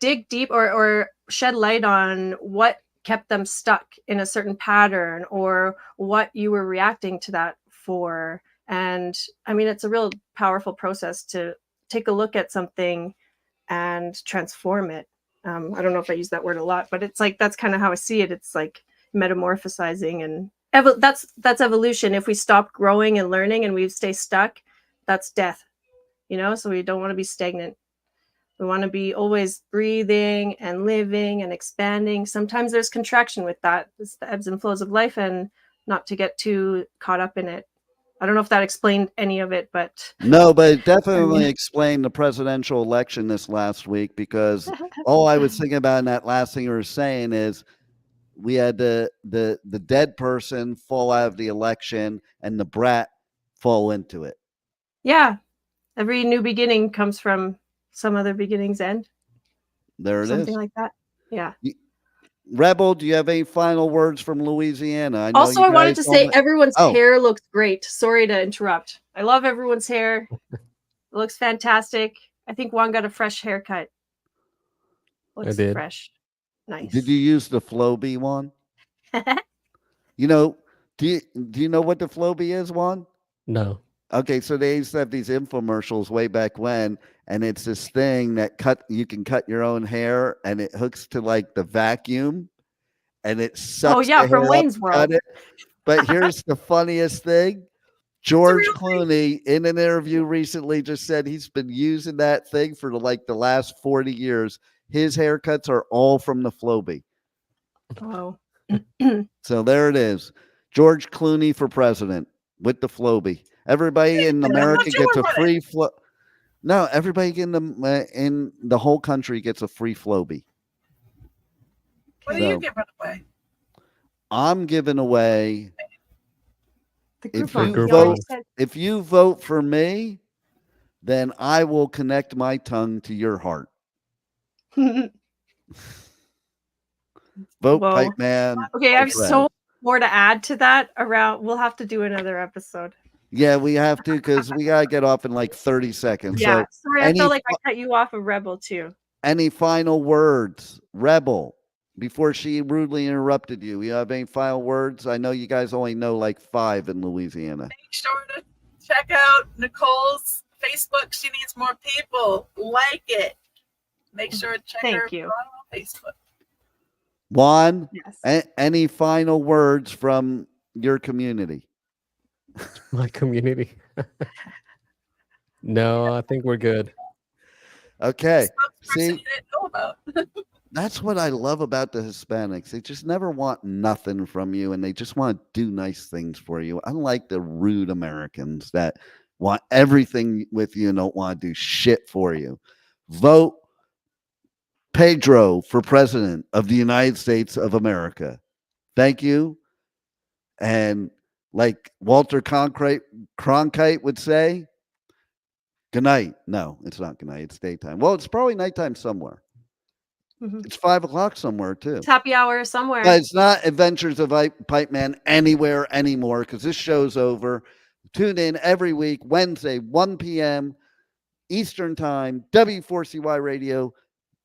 dig deep or shed light on what kept them stuck in a certain pattern, or what you were reacting to that for. And I mean, it's a real powerful process to take a look at something and transform it. I don't know if I use that word a lot, but it's like, that's kind of how I see it. It's like metamorphosizing, and that's evolution. If we stop growing and learning and we stay stuck, that's death, so we don't want to be stagnant. We want to be always breathing and living and expanding. Sometimes there's contraction with that. It's the ebbs and flows of life, and not to get too caught up in it. I don't know if that explained any of it, but No, but it definitely explained the presidential election this last week, because all I was thinking about in that last thing you were saying is we had the dead person fall out of the election and the brat fall into it. yeah, every new beginning comes from some other beginning's end. There it Something is. like that. Yeah. Rebel, do you have any final words from Louisiana? I know Also, you I wanted guys to say only- everyone's Oh. hair looks great. Sorry to interrupt. I love everyone's hair. It looks fantastic. I think Juan got a fresh haircut. Looks did. fresh. Nice. Did you use the Flowbee one? You know, do you know what the Flowbee is, Juan? No. Okay, so they used to have these infomercials way back when, and it's this thing that you can cut your own hair, and it hooks to like the vacuum, and it sucks. Oh, yeah, the from hair up Wayne's and World. cut it. But here's the funniest thing. George Clooney, in an interview recently, just said he's been using that thing for the last 40 years. His haircuts are all from the Flowbee. Oh. So there it is. George Clooney for president with the Flowbee. Everybody in America gets a free flow. No, everybody in the whole country gets a free Flowbee. What are you giving away? I'm giving away. The If Groupon. you You vote, already said- if you vote for me, then I will connect my tongue to your heart. Vote Whoa. Pipe Man. Okay, I have for so much more to add to that. We'll have to do another episode. Yeah, we have to, because we gotta get off in like 30 seconds. Yeah, So sorry, I felt like I cut you off of Rebel too. any final words, Rebel, before she rudely interrupted you? You have any final words? I know you guys only know like 5 in Louisiana. Make sure to check out Nicole's Facebook. She needs more people. Like it. Make sure to check her Thank you. out on Facebook. Juan, Yes. any final words from your community? My community. No, I think we're good. Okay. Spokesperson See, you didn't know about. that's what I love about the Hispanics. They just never want nothing from you, and they just want to do nice things for you. Unlike the rude Americans that want everything with you and don't want to do shit for you. Vote Pedro for president of the United States of America. Thank you. And like Walter Cronkite would say, good night. No, it's not good night. It's daytime. Well, it's probably nighttime somewhere. Mhm. It's 5 o'clock somewhere too. It's happy hour somewhere. But it's not Adventures of Pipeman anywhere anymore, because this show's over. Tune in every week, Wednesday, 1 p.m. Eastern Time, W4CY Radio,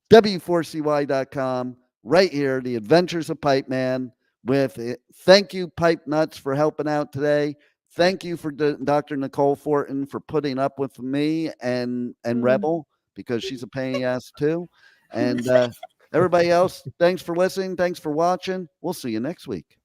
W4CY.com, right here, The Adventures of Pipeman. With it. Thank you, Pipe Nuts, for helping out today. Thank you for Dr. Nicole Fortin for putting up with me and Rebel, because she's a pain in the ass too. And everybody else, thanks for listening. Thanks for watching. We'll see you next week.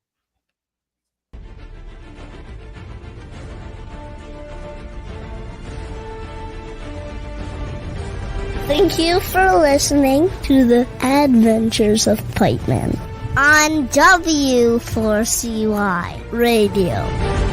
Thank you for listening to the Adventures of Pipeman on W4CY Radio.